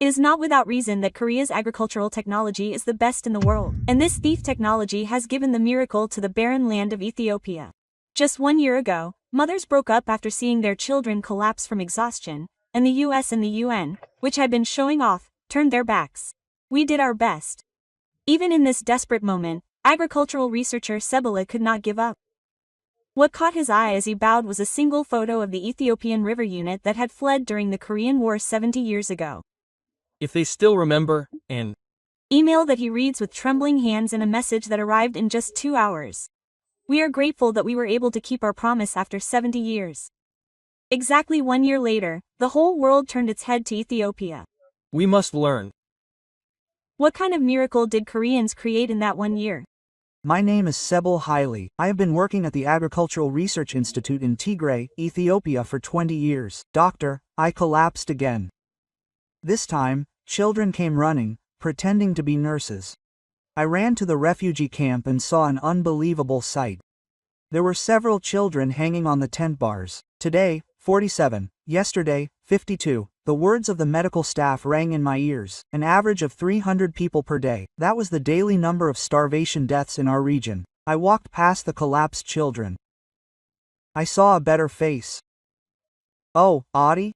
It is not without reason that Korea's agricultural technology is the best in the world, and this thief technology has given the miracle to the barren land of Ethiopia. Just 1 year ago, mothers broke up after seeing their children collapse from exhaustion, and the US and the UN, which had been showing off, turned their backs. We did our best. Even in this desperate moment, agricultural researcher Sebele could not give up. What caught his eye as he bowed was a single photo of the Ethiopian river unit that had fled during the Korean War 70 years ago. If they still remember, an email that he reads with trembling hands and a message that arrived in just 2 hours. We are grateful that we were able to keep our promise after 70 years. Exactly 1 year later, the whole world turned its head to Ethiopia. We must learn. What kind of miracle did Koreans create in that 1 year? My name is Sebel Haile. I have been working at the Agricultural Research Institute in Tigray, Ethiopia for 20 years. Doctor, I collapsed again. This time, children came running, pretending to be nurses. I ran to the refugee camp and saw an unbelievable sight. There were several children hanging on the tent bars. Today, 47. Yesterday, 52. The words of the medical staff rang in my ears. An average of 300 people per day. That was the daily number of starvation deaths in our region. I walked past the collapsed children. I saw a better face. Oh, Audie?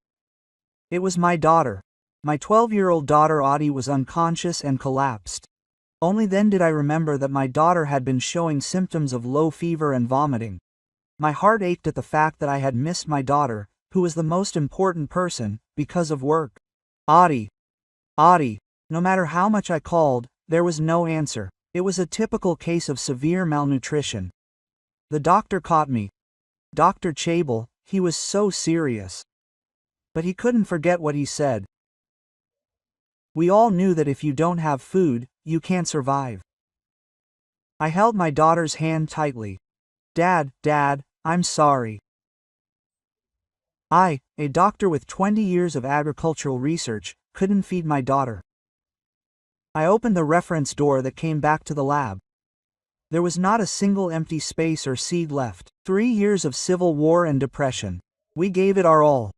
It was my daughter. My 12-year-old daughter Audie was unconscious and collapsed. Only then did I remember that my daughter had been showing symptoms of low fever and vomiting. My heart ached at the fact that I had missed my daughter, who was the most important person, because of work. Audie. Audie. No matter how much I called, there was no answer. It was a typical case of severe malnutrition. The doctor caught me. Dr. Chabel, he was so serious. But he couldn't forget what he said. We all knew that if you don't have food, you can't survive. I held my daughter's hand tightly. Dad, I'm sorry. I, a doctor with 20 years of agricultural research, couldn't feed my daughter. I opened the reference door that came back to the lab. There was not a single empty space or seed left. 3 years of civil war and depression. We gave it our all.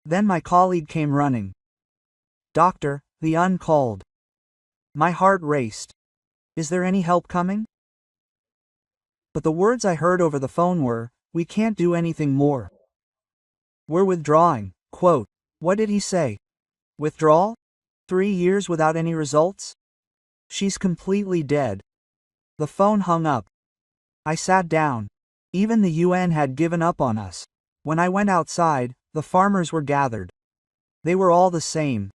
Then my colleague came running. Doctor, the uncalled. My heart raced. Is there any help coming? But the words I heard over the phone were, we can't do anything more. We're withdrawing. Quote. What did he say? Withdrawal? 3 years without any results? She's completely dead. The phone hung up. I sat down. Even the UN had given up on us. When I went outside, the farmers were gathered. They were all the same.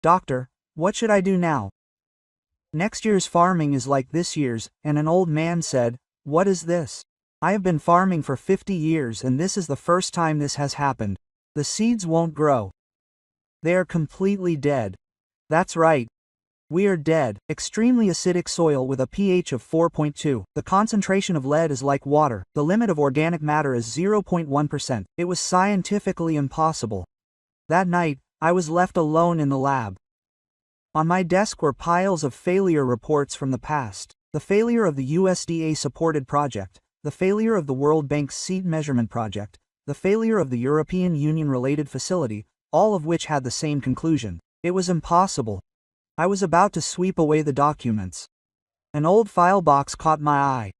Doctor, what should I do now? Next year's farming is like this year's, and an old man said, what is this? I have been farming for 50 years and this is the first time this has happened. The seeds won't grow. They are completely dead. That's right. We are dead. Extremely acidic soil with a pH of 4.2. The concentration of lead is like water. The limit of organic matter is 0.1%. It was scientifically impossible. That night, I was left alone in the lab. On my desk were piles of failure reports from the past. The failure of the USDA-supported project, the failure of the World Bank's seed measurement project, the failure of the European Union-related facility, all of which had the same conclusion. It was impossible. I was about to sweep away the documents. An old file box caught my eye.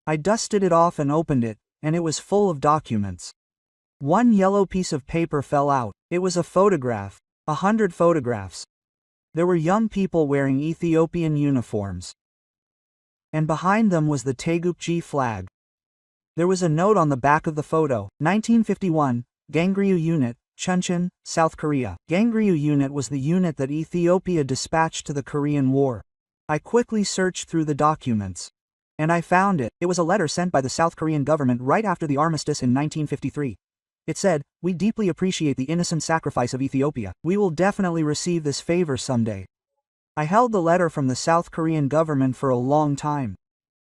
I dusted it off and opened it, and it was full of documents. One yellow piece of paper fell out. It was a photograph. 100 photographs. There were young people wearing Ethiopian uniforms. And behind them was the Tegup flag. There was a note on the back of the photo. 1951, Gangryu Unit, Chuncheon, South Korea. Gangryu Unit was the unit that Ethiopia dispatched to the Korean War. I quickly searched through the documents. And I found it. It was a letter sent by the South Korean government right after the armistice in 1953. It said, we deeply appreciate the innocent sacrifice of Ethiopia. We will definitely receive this favor someday. I held the letter from the South Korean government for a long time.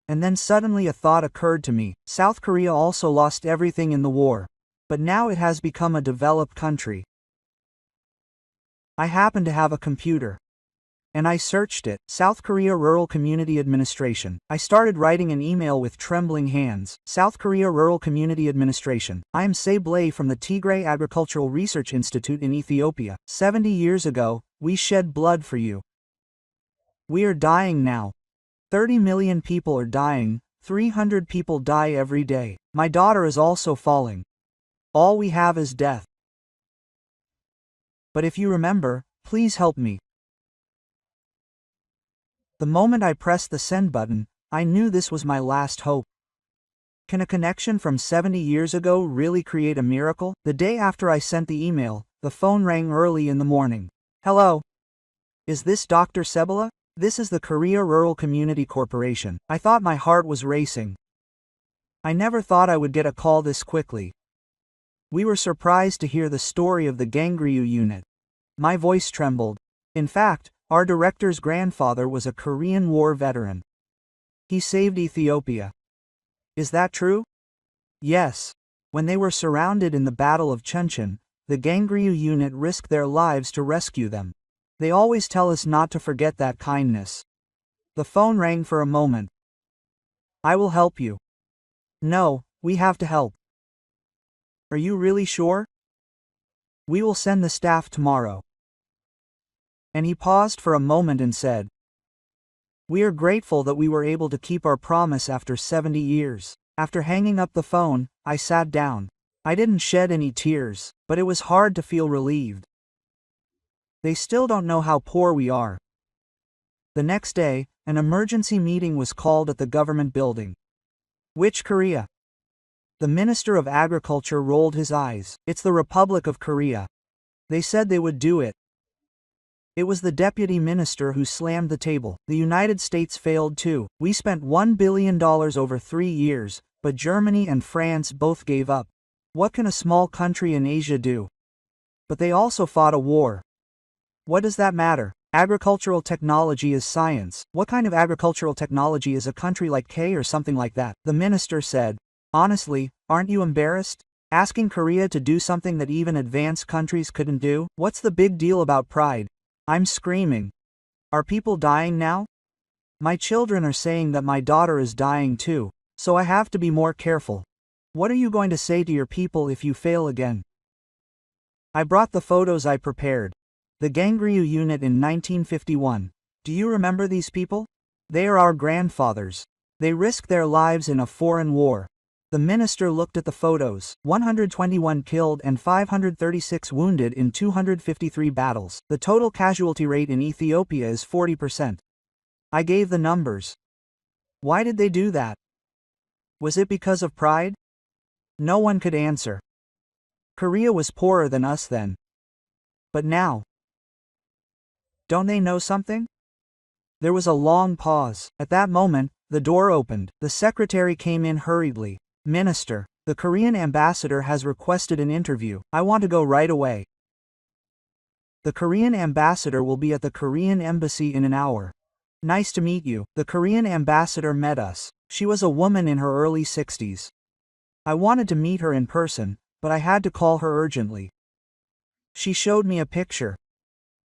And then suddenly a thought occurred to me. South Korea also lost everything in the war. But now it has become a developed country. I happen to have a computer. And I searched it, South Korea Rural Community Administration. I started writing an email with trembling hands. South Korea Rural Community Administration. I am Sablé from the Tigray Agricultural Research Institute in Ethiopia. 70 years ago, we shed blood for you. We are dying now. 30 million people are dying, 300 people die every day. My daughter is also falling. All we have is death. But if you remember, please help me. The moment I pressed the send button, I knew this was my last hope. Can a connection from 70 years ago really create a miracle? The day after I sent the email, the phone rang early in the morning. Hello? Is this Dr. Sebela? This is the Korea Rural Community Corporation. I thought my heart was racing. I never thought I would get a call this quickly. We were surprised to hear the story of the Gangryu unit. My voice trembled. In fact, our director's grandfather was a Korean War veteran. He saved Ethiopia. Is that true? Yes. When they were surrounded in the Battle of Chuncheon, the Gangryu unit risked their lives to rescue them. They always tell us not to forget that kindness. The phone rang for a moment. I will help you. No, we have to help. Are you really sure? We will send the staff tomorrow. And he paused for a moment and said, We are grateful that we were able to keep our promise after 70 years. After hanging up the phone, I sat down. I didn't shed any tears, but it was hard to feel relieved. They still don't know how poor we are. The next day, an emergency meeting was called at the government building. Which Korea? The Minister of Agriculture rolled his eyes. It's the Republic of Korea. They said they would do it. It was the deputy minister who slammed the table. The United States failed too. We spent $1 billion over 3 years, but Germany and France both gave up. What can a small country in Asia do? But they also fought a war. What does that matter? Agricultural technology is science. What kind of agricultural technology is a country like K or something like that? The minister said. Honestly, aren't you embarrassed? Asking Korea to do something that even advanced countries couldn't do? What's the big deal about pride? I'm screaming. Are people dying now? My children are saying that my daughter is dying too, so I have to be more careful. What are you going to say to your people if you fail again? I brought the photos I prepared. The Gangryu unit in 1951. Do you remember these people? They are our grandfathers. They risked their lives in a foreign war. The minister looked at the photos. 121 killed and 536 wounded in 253 battles. The total casualty rate in Ethiopia is 40%. I gave the numbers. Why did they do that? Was it because of pride? No one could answer. Korea was poorer than us then. But now, don't they know something? There was a long pause. At that moment, the door opened. The secretary came in hurriedly. Minister, the Korean ambassador has requested an interview. I want to go right away. The Korean ambassador will be at the Korean embassy in an hour. Nice to meet you. The Korean ambassador met us. She was a woman in her early 60s. I wanted to meet her in person, but I had to call her urgently. She showed me a picture.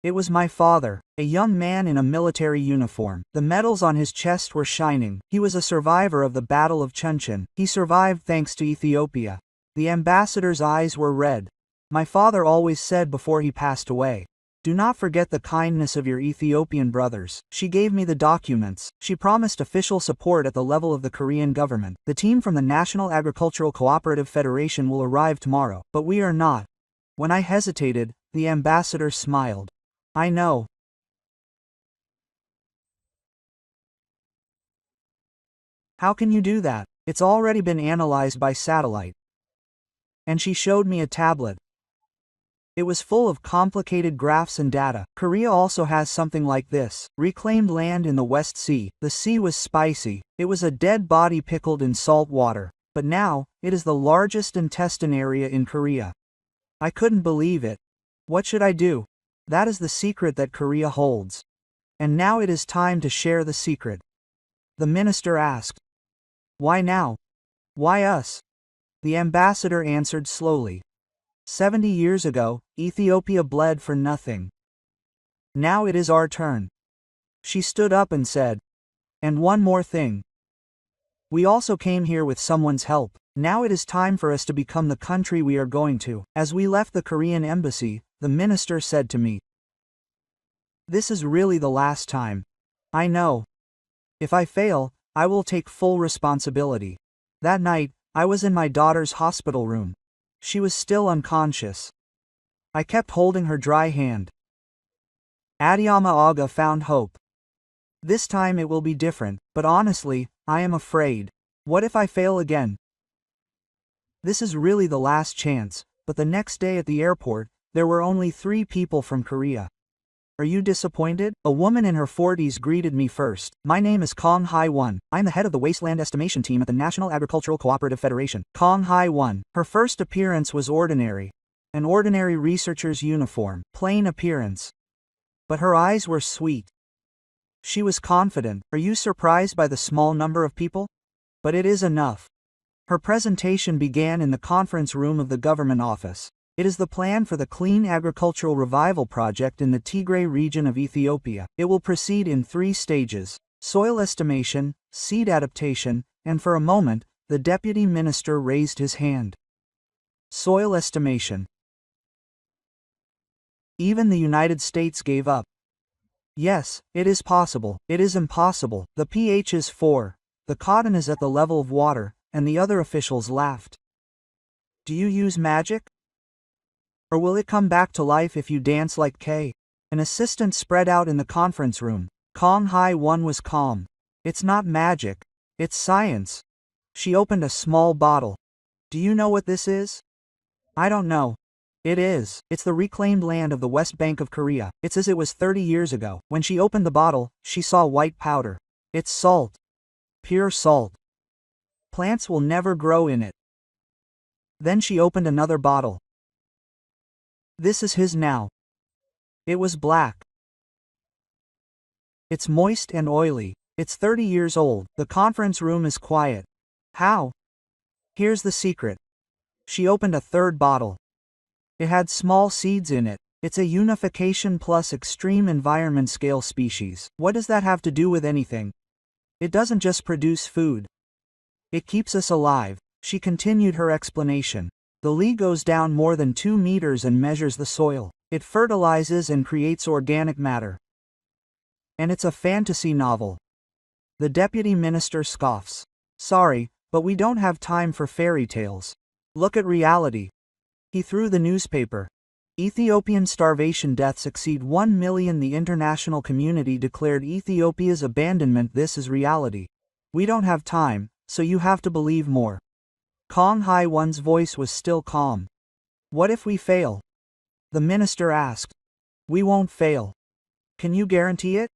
It was my father, a young man in a military uniform. The medals on his chest were shining. He was a survivor of the Battle of Chuncheon. He survived thanks to Ethiopia. The ambassador's eyes were red. My father always said before he passed away, "Do not forget the kindness of your Ethiopian brothers." She gave me the documents. She promised official support at the level of the Korean government. The team from the National Agricultural Cooperative Federation will arrive tomorrow, but we are not. When I hesitated, the ambassador smiled. I know. How can you do that? It's already been analyzed by satellite. And she showed me a tablet. It was full of complicated graphs and data. Korea also has something like this. Reclaimed land in the West Sea. The sea was spicy. It was a dead body pickled in salt water. But now, it is the largest intestine area in Korea. I couldn't believe it. What should I do? That is the secret that Korea holds. And now it is time to share the secret. The minister asked. Why now? Why us? The ambassador answered slowly. 70 years ago, Ethiopia bled for nothing. Now it is our turn. She stood up and said, "And one more thing. We also came here with someone's help. Now it is time for us to become the country we are going to." As we left the Korean embassy, the minister said to me, "This is really the last time. I know. If I fail, I will take full responsibility." That night, I was in my daughter's hospital room. She was still unconscious. I kept holding her dry hand. Adiyama Aga found hope. This time it will be different, but honestly, I am afraid. What if I fail again? This is really the last chance, but the next day at the airport, there were only 3 people from Korea. Are you disappointed? A woman in her 40s greeted me first. "My name is Kong Hai-won. I'm the head of the wasteland estimation team at the National Agricultural Cooperative Federation." Kong Hai-won. Her first appearance was ordinary. An ordinary researcher's uniform. Plain appearance. But her eyes were sweet. She was confident. "Are you surprised by the small number of people? But it is enough." Her presentation began in the conference room of the government office. It is the plan for the Clean Agricultural Revival Project in the Tigray region of Ethiopia. It will proceed in 3 stages: soil estimation, seed adaptation, and for a moment, the deputy minister raised his hand. Soil estimation. Even the United States gave up. Yes, it is possible. It is impossible. The pH is 4. The cotton is at the level of water, and the other officials laughed. Do you use magic? Or will it come back to life if you dance like K? An assistant spread out in the conference room. Kong Hai-won was calm. "It's not magic. It's science." She opened a small bottle. "Do you know what this is?" "I don't know." "It is. It's the reclaimed land of the West Bank of Korea. It's as it was 30 years ago." When she opened the bottle, she saw white powder. "It's salt. Pure salt. Plants will never grow in it." Then she opened another bottle. "This is his now." It was black. "It's moist and oily. It's 30 years old." The conference room is quiet. "How?" "Here's the secret." She opened a third bottle. It had small seeds in it. "It's a unification plus extreme environment scale species." "What does that have to do with anything?" "It doesn't just produce food. It keeps us alive." She continued her explanation. "The leaf goes down more than 2 meters and measures the soil. It fertilizes and creates organic matter. And it's a fantasy novel." The deputy minister scoffs. "Sorry, but we don't have time for fairy tales. Look at reality." He threw the newspaper. Ethiopian starvation deaths exceed 1 million. The international community declared Ethiopia's abandonment. This is reality. We don't have time, so you have to believe more. Kong Hai-won's voice was still calm. "What if we fail?" The minister asked. "We won't fail." "Can you guarantee it?"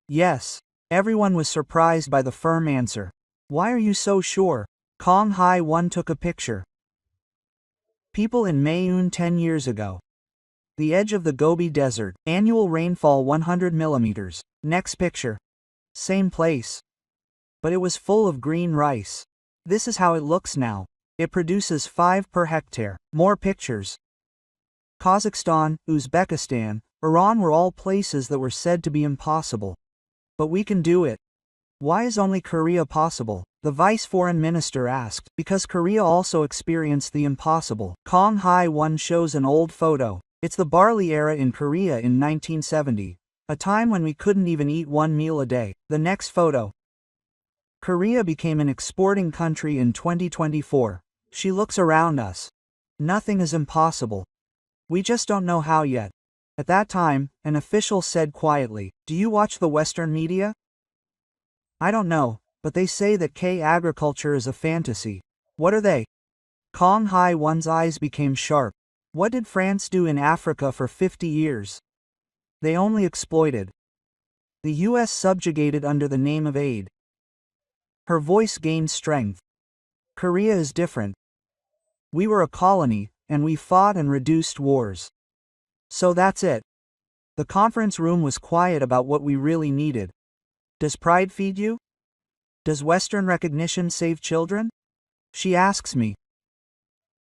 "Yes." Everyone was surprised by the firm answer. "Why are you so sure?" Kong Hai-won took a picture. People in Mayun 10 years ago. The edge of the Gobi Desert. Annual rainfall 100 millimeters. Next picture. Same place. But it was full of green rice. This is how it looks now. It produces 5 per hectare. More pictures. Kazakhstan, Uzbekistan, Iran were all places that were said to be impossible. But we can do it. Why is only Korea possible? The vice foreign minister asked. Because Korea also experienced the impossible. Kong Hai-won shows an old photo. It's the barley era in Korea in 1970. A time when we couldn't even eat 1 meal a day. The next photo. Korea became an exporting country in 2024. She looks around us. Nothing is impossible. We just don't know how yet. At that time, an official said quietly, "Do you watch the Western media?" "I don't know, but they say that agriculture is a fantasy." "What are they?" Kong Hai-won's eyes became sharp. "What did France do in Africa for 50 years? They only exploited. The US subjugated under the name of aid." Her voice gained strength. "Korea is different. We were a colony, and we fought and reduced wars. So that's it." The conference room was quiet about what we really needed. "Does pride feed you? Does Western recognition save children?" She asks me.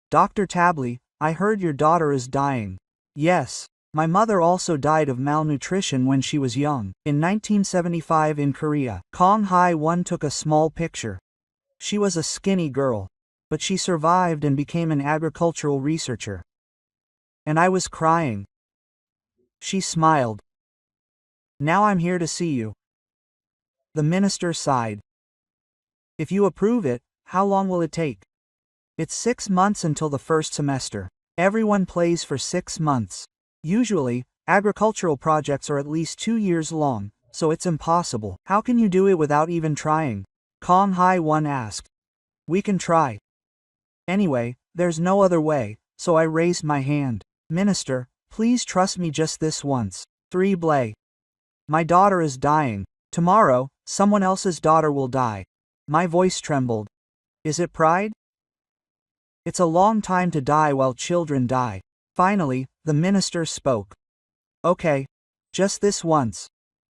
"Dr. Tabley, I heard your daughter is dying." "Yes. My mother also died of malnutrition when she was young. In 1975 in Korea, Kong Hai-won took a small picture. She was a skinny girl, but she survived and became an agricultural researcher. And I was crying. She smiled. Now I'm here to see you. The minister sighed. If you approve it, how long will it take? It's 6 months until the first semester. Everyone plays for 6 months. Usually, agricultural projects are at least 2 years long, so it's impossible. How can you do it without even trying? Kong Hai-won asked. We can try. Anyway, there's no other way, so I raised my hand. Minister, please trust me just this once. 3 Blay. My daughter is dying. Tomorrow, someone else's daughter will die. My voice trembled. Is it pride? It's a long time to die while children die. Finally, the minister spoke. Okay. Just this once.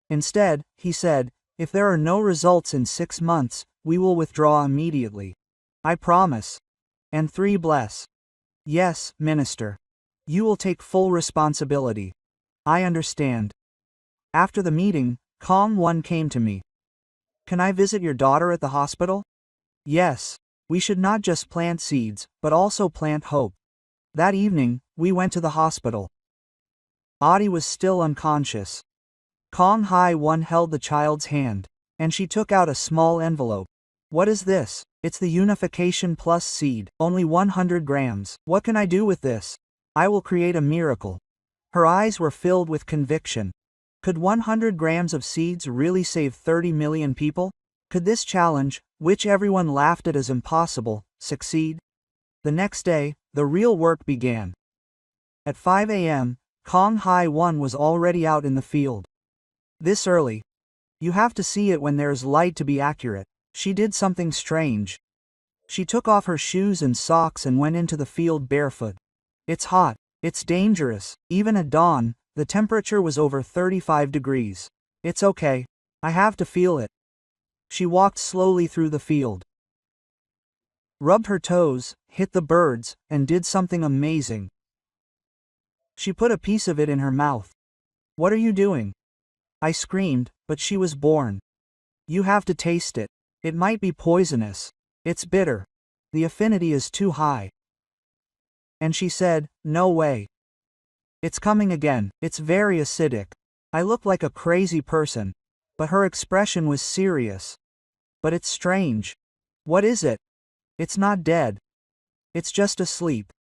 Instead, he said, if there are no results in 6 months, we will withdraw immediately. I promise. And 3 Bless. Yes, minister. You will take full responsibility. I understand. After the meeting, Kong Won came to me. Can I visit your daughter at the hospital? Yes. We should not just plant seeds, but also plant hope. That evening, we went to the hospital. Audie was still unconscious. Kong Hai-won held the child's hand, and she took out a small envelope. What is this? It's the Unification Plus seed, only 100 grams. What can I do with this? I will create a miracle. Her eyes were filled with conviction. Could 100 grams of seeds really save 30 million people? Could this challenge, which everyone laughed at as impossible, succeed? The next day, the real work began. At 5 a.m., Kong Hai-won was already out in the field. This early. You have to see it when there is light to be accurate. She did something strange. She took off her shoes and socks and went into the field barefoot. It's hot. It's dangerous. Even at dawn, the temperature was over 35 degrees. It's okay. I have to feel it. She walked slowly through the field. Rubbed her toes, hit the birds, and did something amazing. She put a piece of it in her mouth. What are you doing? I screamed, but she was born. You have to taste it. It might be poisonous. It's bitter. The affinity is too high. And she said, no way. It's coming again. It's very acidic. I looked like a crazy person. But her expression was serious. But it's strange. What is it? It's not dead. It's just asleep.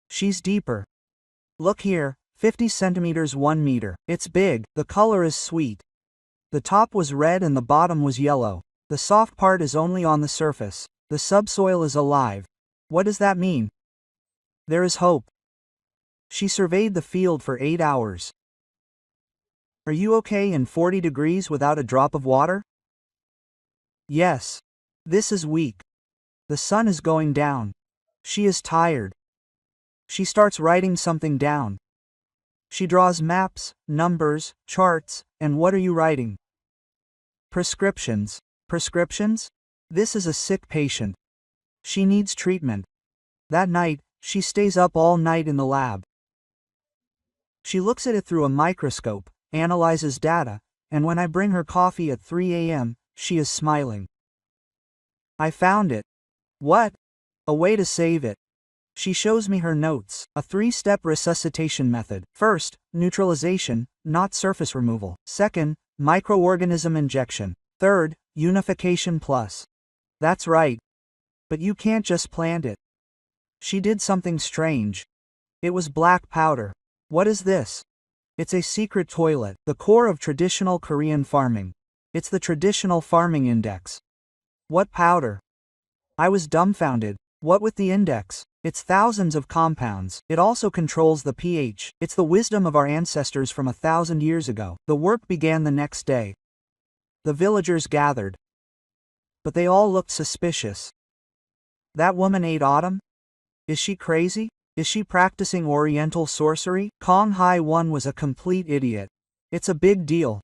She's deeper. Look here, 50 centimeters 1 meter. It's big, the color is sweet. The top was red and the bottom was yellow. The soft part is only on the surface. The subsoil is alive. What does that mean? There is hope. She surveyed the field for 8 hours. Are you okay in 40 degrees without a drop of water? Yes. This is weak. The sun is going down. She is tired. She starts writing something down. She draws maps, numbers, charts, and what are you writing? Prescriptions. Prescriptions? This is a sick patient. She needs treatment. That night, she stays up all night in the lab. She looks at it through a microscope, analyzes data, and when I bring her coffee at 3 a.m., she is smiling. I found it. What? A way to save it. She shows me her notes, a 3-step resuscitation method. First, neutralization, not surface removal. Second, microorganism injection. Third, Unification Plus. That's right. But you can't just plant it. She did something strange. It was black powder. What is this? It's a secret toilet, the core of traditional Korean farming. It's the traditional farming index. What powder? I was dumbfounded. What with the index? It's thousands of compounds. It also controls the pH. It's the wisdom of our ancestors from 1,000 years ago. The work began the next day. The villagers gathered. But they all looked suspicious. That woman ate autumn? Is she crazy? Is she practicing Oriental sorcery? Kong Hai-won was a complete idiot. It's a big deal.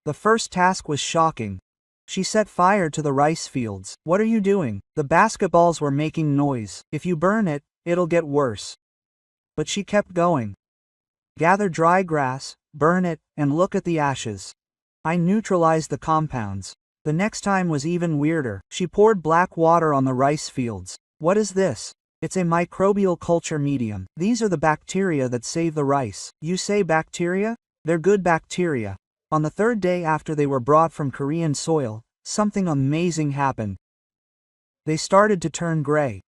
The first task was shocking. She set fire to the rice fields. What are you doing? The basketballs were making noise. If you burn it, it'll get worse. But she kept going. Gather dry grass, burn it, and look at the ashes. I neutralized the compounds. The next time was even weirder. She poured black water on the rice fields. What is this? It's a microbial culture medium. These are the bacteria that save the rice. You say bacteria? They're good bacteria. On the third day after they were brought from Korean soil, something amazing happened. They started to turn gray.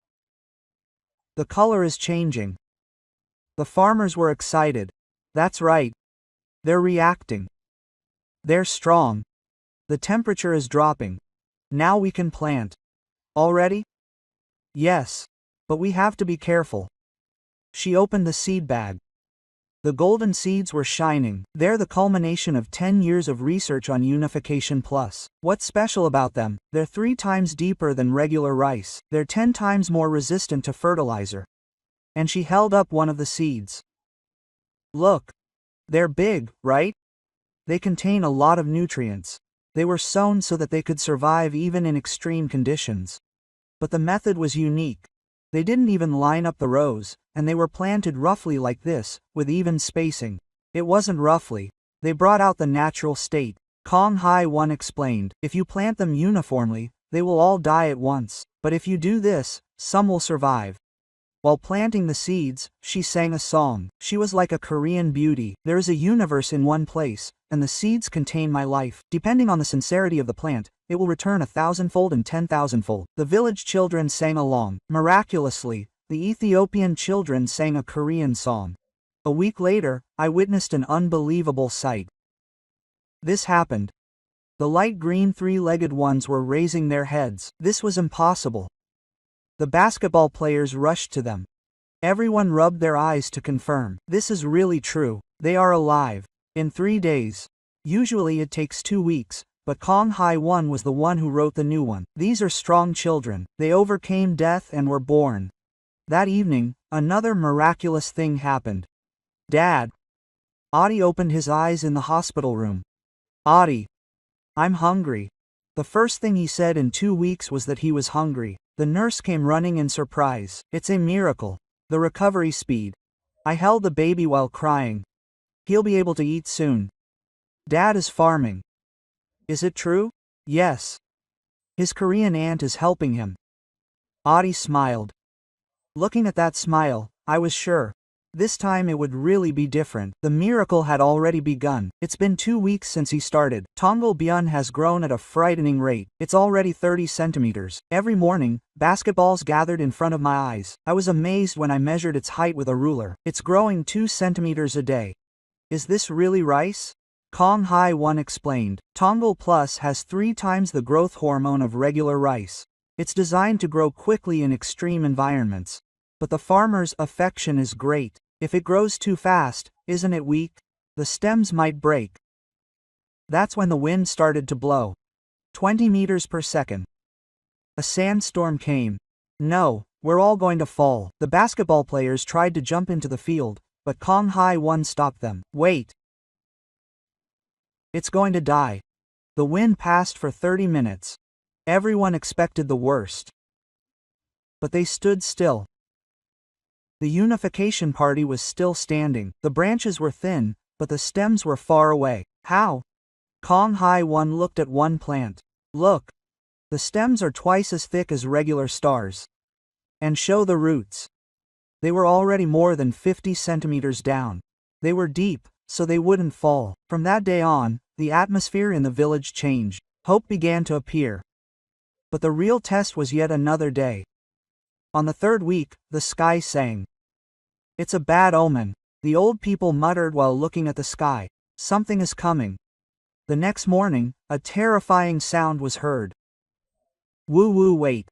The color is changing. The farmers were excited. That's right. They're reacting. They're strong. The temperature is dropping. Now we can plant. Already? Yes. But we have to be careful. She opened the seed bag. The golden seeds were shining. They're the culmination of 10 years of research on Unification Plus. What's special about them? They're 3 times deeper than regular rice. They're 10 times more resistant to fertilizer. And she held up one of the seeds. Look. They're big, right? They contain a lot of nutrients. They were sown so that they could survive even in extreme conditions. But the method was unique. They didn't even line up the rows, and they were planted roughly like this, with even spacing. It wasn't roughly. They brought out the natural state. Kong Hai-won explained, if you plant them uniformly, they will all die at once. But if you do this, some will survive. While planting the seeds, she sang a song. She was like a Korean beauty. There is a universe in one place, and the seeds contain my life. Depending on the sincerity of the plant, it will return 1,000-fold and 10,000-fold. The village children sang along. Miraculously, the Ethiopian children sang a Korean song. A week later, I witnessed an unbelievable sight. This happened. The light green 3-legged ones were raising their heads. This was impossible. The basketball players rushed to them. Everyone rubbed their eyes to confirm. This is really true. They are alive. In 3 days. Usually it takes 2 weeks, but Kong Hai-won was the one who wrote the new one. These are strong children. They overcame death and were born. That evening, another miraculous thing happened. Dad. Adi opened his eyes in the hospital room. Adi. I'm hungry. The first thing he said in 2 weeks was that he was hungry. The nurse came running in surprise. It's a miracle. The recovery speed. I held the baby while crying. He'll be able to eat soon. Dad is farming. Is it true? Yes. His Korean aunt is helping him. Adi smiled. Looking at that smile, I was sure. This time it would really be different. The miracle had already begun. It's been 2 weeks since he started. Tonggol Byun has grown at a frightening rate. It's already 30 centimeters. Every morning, basketballs gathered in front of my eyes. I was amazed when I measured its height with a ruler. It's growing 2 centimeters a day. Is this really rice? Kong Hai-won explained. Tonggol Plus has 3 times the growth hormone of regular rice. It's designed to grow quickly in extreme environments. But the farmer's affection is great. If it grows too fast, isn't it weak? The stems might break. That's when the wind started to blow. 20 meters per second. A sandstorm came. No, we're all going to fall. The basketball players tried to jump into the field, but Kong Hai-won stopped them. Wait. It's going to die. The wind passed for 30 minutes. Everyone expected the worst. But they stood still. The Unification Party was still standing. The branches were thin, but the stems were far away. How? Kong Hai-won looked at one plant. Look. The stems are twice as thick as regular stars. And show the roots. They were already more than 50 centimeters down. They were deep, so they wouldn't fall. From that day on, the atmosphere in the village changed. Hope began to appear. But the real test was yet another day. On the 3rd week, the sky sang. It's a bad omen. The old people muttered while looking at the sky. Something is coming. The next morning, a terrifying sound was heard. Woo-woo, wait.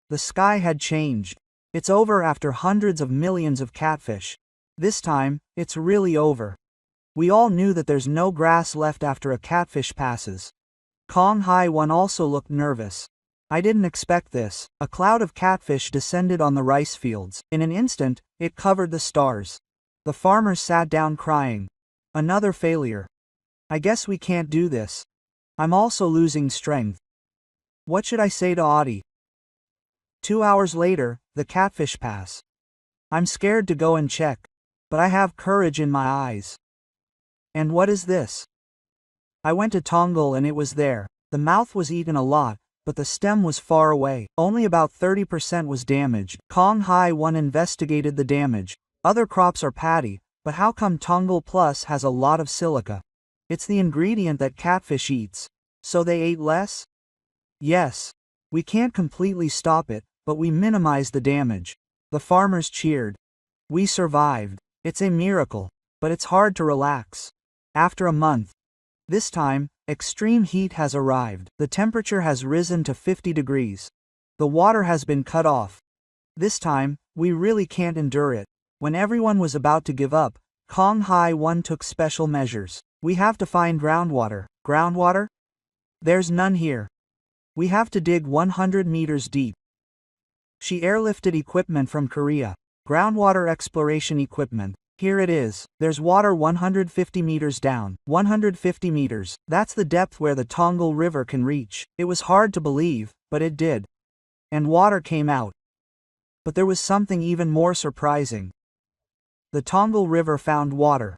The sky had changed. It's over after hundreds of millions of catfish. This time, it's really over. We all knew that there's no grass left after a catfish passes. Kong Hai-won also looked nervous. I didn't expect this. A cloud of catfish descended on the rice fields. In an instant, it covered the stars. The farmers sat down crying. Another failure. I guess we can't do this. I'm also losing strength. What should I say to Adi? 2 hours later, the catfish pass. I'm scared to go and check. but I have courage in my eyes. And what is this? I went to Tongal and it was there. The mouth was eaten a lot, but the stem was far away. Only about 30% was damaged. Kong Hai 1 investigated the damage. Other crops are paddy, but how come Tongal Plus has a lot of silica? It's the ingredient that catfish eats. So they ate less? Yes. We can't completely stop it, but we minimized the damage. The farmers cheered. We survived. It's a miracle, but it's hard to relax. After a month. This time, extreme heat has arrived. The temperature has risen to 50 degrees. The water has been cut off. This time, we really can't endure it. When everyone was about to give up, Kong Hai 1 took special measures. We have to find groundwater. Groundwater? There's none here. We have to dig 100 meters deep. She airlifted equipment from Korea. Groundwater exploration equipment. Here it is. There's water 150 meters down. 150 meters. That's the depth where the Tongal River can reach. It was hard to believe, but it did. And water came out. But there was something even more surprising. The Tongal River found water.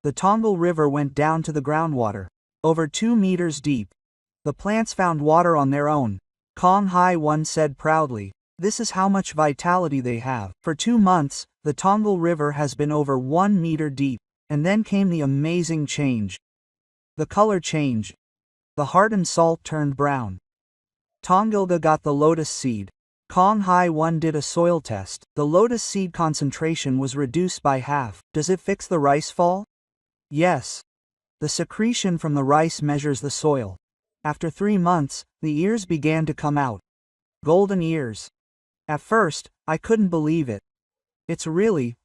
The Tongal River went down to the groundwater. Over 2 meters deep. The plants found water on their own. Kong Hai 1 said proudly. This is how much vitality they have. For 2 months, the Tongal River has been over 1 meter deep. And then came the amazing change. The color changed. The hardened salt turned brown. Tongalga got the lotus seed. Kong Hai 1 did a soil test. The lotus seed concentration was reduced by half. Does it fix the rice fall? Yes. The secretion from the rice measures the soil. After 3 months, the ears began to come out. Golden ears. At first, I couldn't believe it. It's really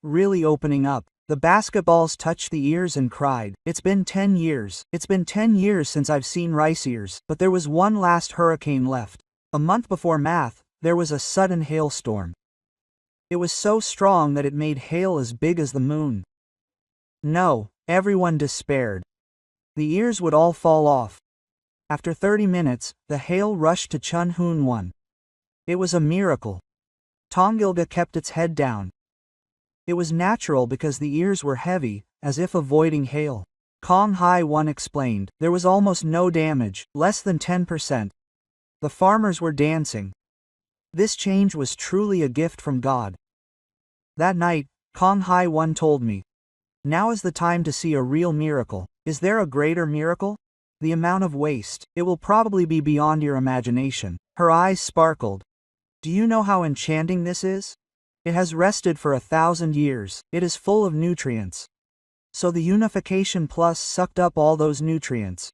opening up. The basketballs touched the ears and cried. It's been 10 years. It's been 10 years since I've seen rice ears. But there was one last hurricane left. A month before math, there was a sudden hailstorm. It was so strong that it made hail as big as the moon. No, everyone despaired. The ears would all fall off. After 30 minutes, the hail rushed to Chun Hoon 1. It was a miracle. Tongalga kept its head down. It was natural because the ears were heavy, as if avoiding hail. Kong Hai 1 explained. There was almost no damage, less than 10%. The farmers were dancing. This change was truly a gift from God. That night, Kong Hai 1 told me. Now is the time to see a real miracle. Is there a greater miracle? The amount of waste. It will probably be beyond your imagination. Her eyes sparkled. Do you know how enchanting this is? It has rested for 1,000 years. It is full of nutrients. So the Unification Plus sucked up all those nutrients.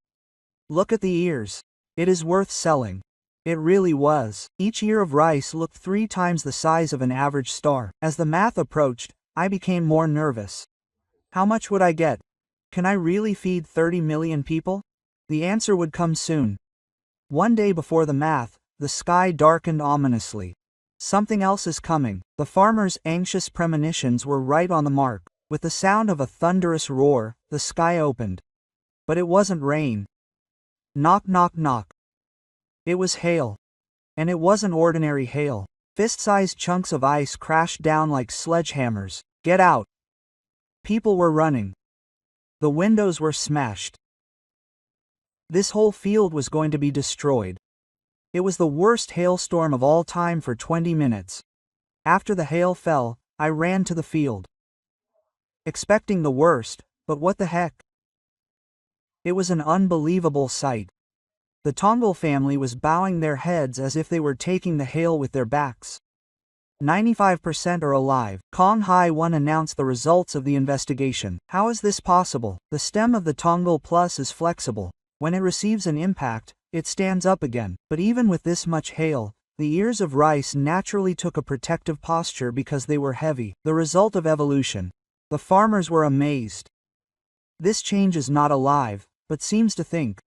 Look at the ears. It is worth selling. It really was. Each ear of rice looked 3 times the size of an average star. As the math approached, I became more nervous. How much would I get? Can I really feed 30 million people? The answer would come soon. One day before the math, the sky darkened ominously. Something else is coming. The farmers' anxious premonitions were right on the mark. With the sound of a thunderous roar, the sky opened. But it wasn't rain. Knock, knock, knock. It was hail. And it wasn't ordinary hail. Fist-sized chunks of ice crashed down like sledgehammers. Get out. People were running. The windows were smashed. This whole field was going to be destroyed. It was the worst hailstorm of all time for 20 minutes. After the hail fell, I ran to the field. Expecting the worst, but what the heck? It was an unbelievable sight. The Tongal family was bowing their heads as if they were taking the hail with their backs. 95% are alive. Kong Hai 1 announced the results of the investigation. How is this possible? The stem of the Tongal Plus is flexible. When it receives an impact, it stands up again. But even with this much hail, the ears of rice naturally took a protective posture because they were heavy. The result of evolution. The farmers were amazed. This change is not alive, but seems to think.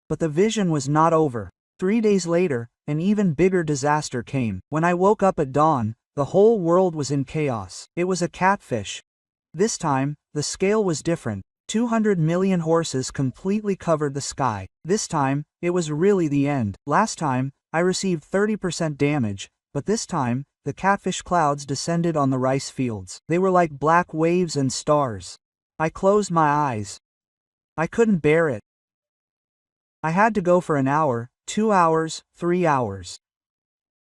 But the vision was not over. 3 days later, an even bigger disaster came. When I woke up at dawn, the whole world was in chaos. It was a catfish. This time, the scale was different. 200 million horses completely covered the sky. This time, it was really the end. Last time, I received 30% damage, but this time, the catfish clouds descended on the rice fields. They were like black waves and stars. I closed my eyes. I couldn't bear it. I had to go for an hour, 2 hours, 3 hours.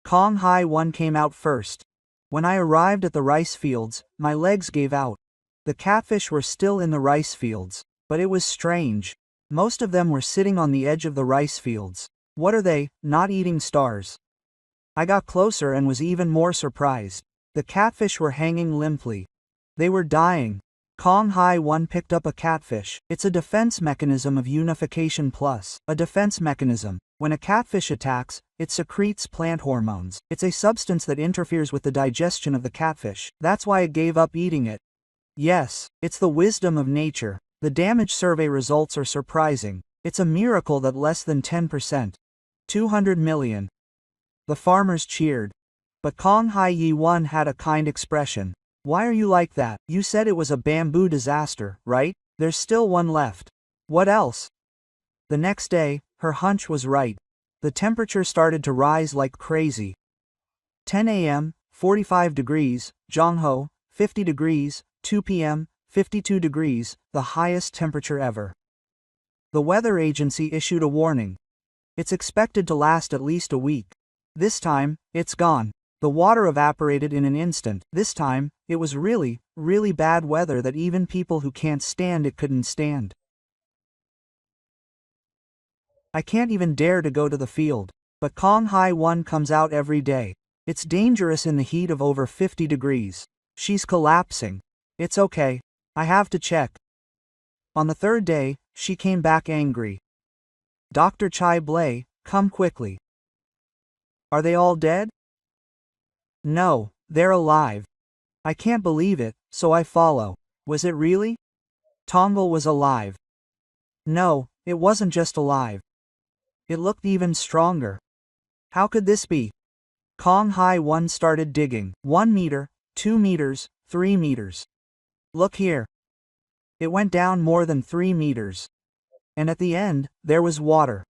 Kong Hai 1 came out first. When I arrived at the rice fields, my legs gave out. The catfish were still in the rice fields, but it was strange. Most of them were sitting on the edge of the rice fields. What are they, not eating stars? I got closer and was even more surprised. The catfish were hanging limply. They were dying. Kong Hai 1 picked up a catfish. It's a defense mechanism of unification plus. A defense mechanism. When a catfish attacks, it secretes plant hormones. It's a substance that interferes with the digestion of the catfish. That's why it gave up eating it. Yes, it's the wisdom of nature. The damage survey results are surprising. It's a miracle that less than 10%. 200 million. The farmers cheered. But Kong Hai 1 had a kind expression. Why are you like that? You said it was a bamboo disaster, right? There's still one left. What else? The next day, her hunch was right. The temperature started to rise like crazy. 10 a.m., 45 degrees, Zhongho, 50 degrees, 2 p.m., 52 degrees, the highest temperature ever. The weather agency issued a warning. It's expected to last at least a week. This time, it's gone. The water evaporated in an instant. This time, it was really, really bad weather that even people who can't stand it couldn't stand. I can't even dare to go to the field. But Kong Hai 1 comes out every day. It's dangerous in the heat of over 50 degrees. She's collapsing. It's okay. I have to check. On the third day, she came back angry. Dr. Chai Blay, come quickly. Are they all dead? No, they're alive. I can't believe it, so I follow. Was it really? Tongle was alive. No, it wasn't just alive. It looked even stronger. How could this be? Kong Hai 1 started digging. 1 meter, 2 meters, 3 meters. Look here. It went down more than 3 meters. And at the end, there was water.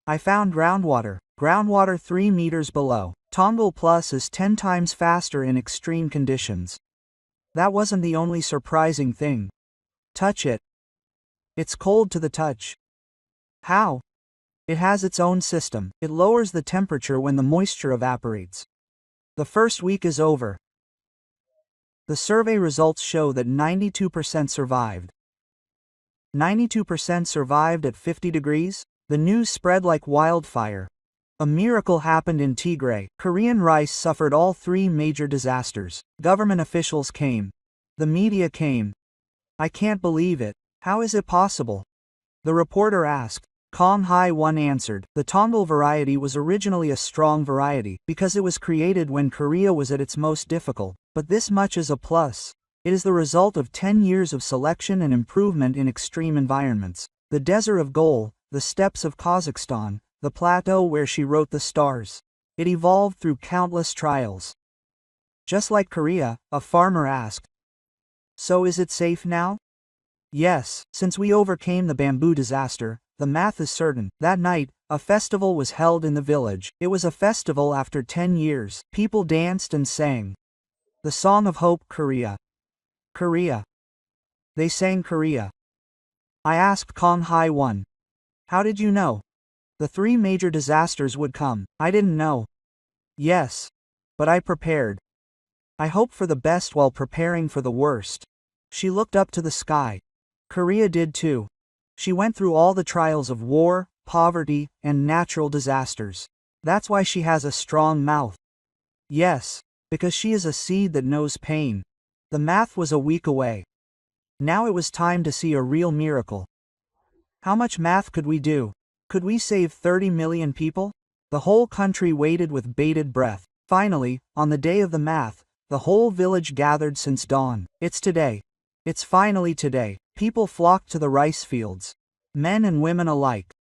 I found groundwater. Groundwater 3 meters below. Tongle Plus is 10 times faster in extreme conditions. That wasn't the only surprising thing. Touch it. It's cold to the touch. How? It has its own system. It lowers the temperature when the moisture evaporates. The first week is over. The survey results show that 92% survived. 92% survived at 50 degrees? The news spread like wildfire. A miracle happened in Tigray. Korean rice suffered all 3 major disasters. Government officials came. The media came. I can't believe it. How is it possible? The reporter asked. Kong Hai 1 answered. The Tongle variety was originally a strong variety, because it was created when Korea was at its most difficult. But this much is a plus. It is the result of 10 years of selection and improvement in extreme environments. The desert of Gol, the steppes of Kazakhstan, the plateau where she wrote the stars. It evolved through countless trials. Just like Korea, a farmer asked. So is it safe now? Yes, since we overcame the bamboo disaster, the math is certain. That night, a festival was held in the village. It was a festival after 10 years. People danced and sang. The Song of Hope, Korea. Korea. They sang Korea. I asked Kong Hai 1. How did you know? The 3 major disasters would come. I didn't know. Yes. But I prepared. I hoped for the best while preparing for the worst. She looked up to the sky. Korea did too. She went through all the trials of war, poverty, and natural disasters. That's why she has a strong mouth. Yes, because she is a seed that knows pain. The math was a week away. Now it was time to see a real miracle. How much math could we do? Could we save 30 million people? The whole country waited with bated breath. Finally, on the day of the math, the whole village gathered since dawn. It's today. It's finally today. People flocked to the rice fields. Men and women alike.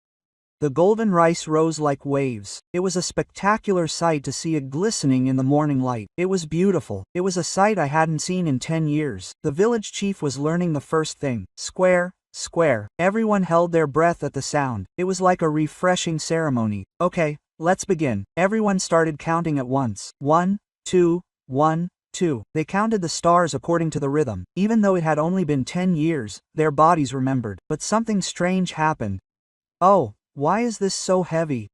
The golden rice rose like waves. It was a spectacular sight to see it glistening in the morning light. It was beautiful. It was a sight I hadn't seen in 10 years. The village chief was learning the first thing. Square, square. Everyone held their breath at the sound. It was like a refreshing ceremony. Okay, let's begin. Everyone started counting at once. 1, 2, 1, 2. They counted the stars according to the rhythm. Even though it had only been 10 years, their bodies remembered. But something strange happened. Oh, why is this so heavy?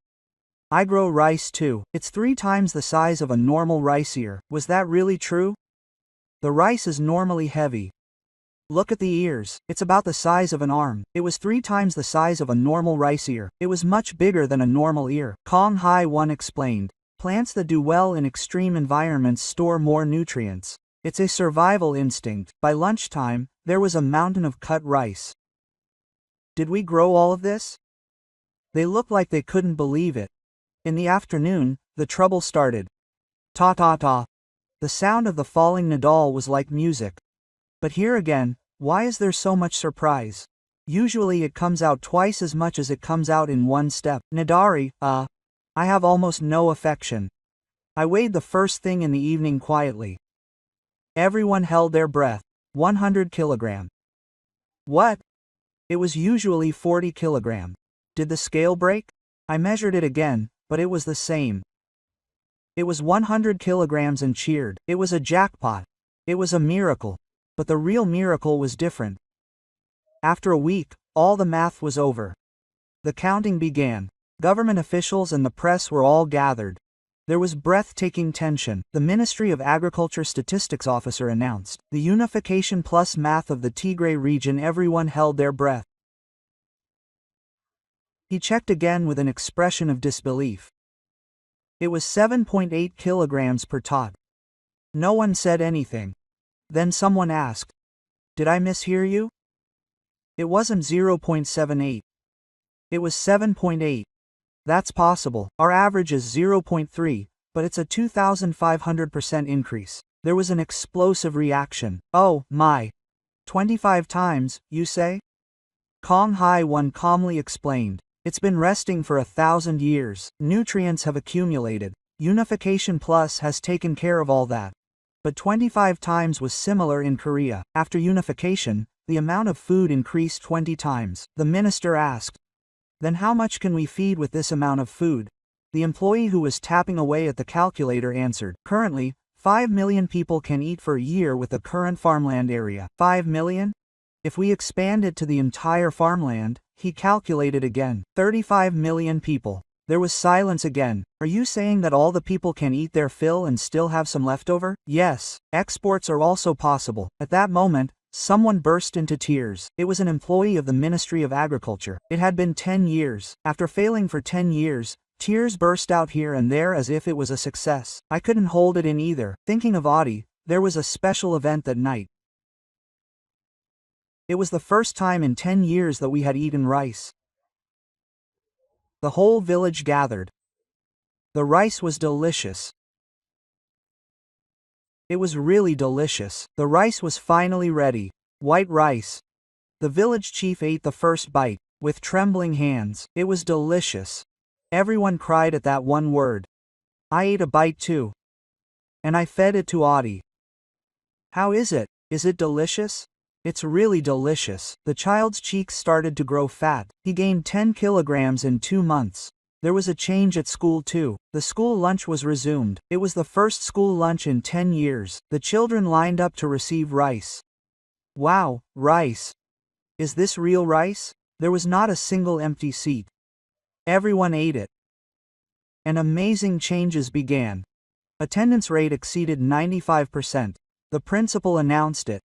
I grow rice too. It's 3 times the size of a normal rice ear. Was that really true? The rice is normally heavy. Look at the ears. It's about the size of an arm. It was 3 times the size of a normal rice ear. It was much bigger than a normal ear. Kong Hai One explained. Plants that do well in extreme environments store more nutrients. It's a survival instinct. By lunchtime, there was a mountain of cut rice. Did we grow all of this? They looked like they couldn't believe it. In the afternoon, the trouble started. Ta-ta-ta. The sound of the falling Nadal was like music. But here again, why is there so much surprise? Usually it comes out twice as much as it comes out in one step. Nadari, I have almost no affection. I weighed the first thing in the evening quietly. Everyone held their breath. 100 kilogram. What? It was usually 40 kilogram. Did the scale break? I measured it again, but it was the same. It was 100 kilograms and cheered. It was a jackpot. It was a miracle. But the real miracle was different. After a week, all the math was over. The counting began. Government officials and the press were all gathered. There was breathtaking tension. The Ministry of Agriculture Statistics Officer announced, the unification plus math of the Tigray region. Everyone held their breath. He checked again with an expression of disbelief. It was 7.8 kilograms per tot. No one said anything. Then someone asked, did I mishear you? It wasn't 0.78. It was 7.8. That's possible. Our average is 0.3, but it's a 2,500% increase. There was an explosive reaction. Oh, my. 25 times, you say? Kong Hai One calmly explained. It's been resting for 1,000 years. Nutrients have accumulated. Unification Plus has taken care of all that. But 25 times was similar in Korea. After unification, the amount of food increased 20 times. The minister asked, then how much can we feed with this amount of food? The employee who was tapping away at the calculator answered, currently, 5 million people can eat for a year with the current farmland area. 5 million? If we expand it to the entire farmland, he calculated again, 35 million people. There was silence again. Are you saying that all the people can eat their fill and still have some leftover? Yes, exports are also possible. At that moment, someone burst into tears. It was an employee of the Ministry of Agriculture. It had been 10 years. After failing for 10 years, tears burst out here and there as if it was a success. I couldn't hold it in either. Thinking of Audie, there was a special event that night. It was the first time in 10 years that we had eaten rice. The whole village gathered. The rice was delicious. It was really delicious. The rice was finally ready. White rice. The village chief ate the first bite, with trembling hands. It was delicious. Everyone cried at that one word. I ate a bite too. And I fed it to Audie. How is it? Is it delicious? It's really delicious. The child's cheeks started to grow fat. He gained 10 kilograms in 2 months. There was a change at school too. The school lunch was resumed. It was the first school lunch in 10 years. The children lined up to receive rice. Wow, rice. Is this real rice? There was not a single empty seat. Everyone ate it. And amazing changes began. Attendance rate exceeded 95%. The principal announced it.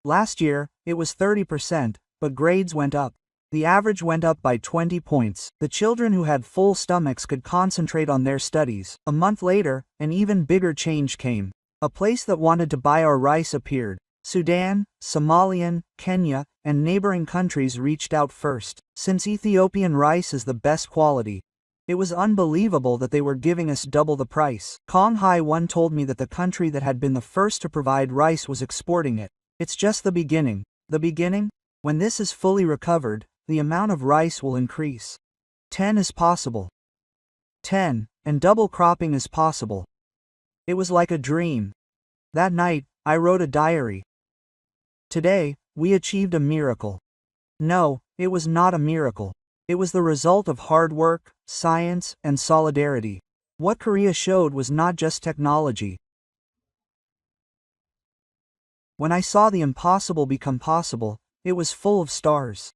Last year, it was 30%, but grades went up. The average went up by 20 points. The children who had full stomachs could concentrate on their studies. A month later, an even bigger change came. A place that wanted to buy our rice appeared. Sudan, Somalia, Kenya, and neighboring countries reached out first. Since Ethiopian rice is the best quality, it was unbelievable that they were giving us double the price. Kong Hai One told me that the country that had been the first to provide rice was exporting it. It's just the beginning. The beginning? When this is fully recovered, the amount of rice will increase. 10 is possible. 10, and double cropping is possible. It was like a dream. That night, I wrote a diary. Today, we achieved a miracle. No, it was not a miracle. It was the result of hard work, science, and solidarity. What Korea showed was not just technology, When I saw the impossible become possible, it was full of stars.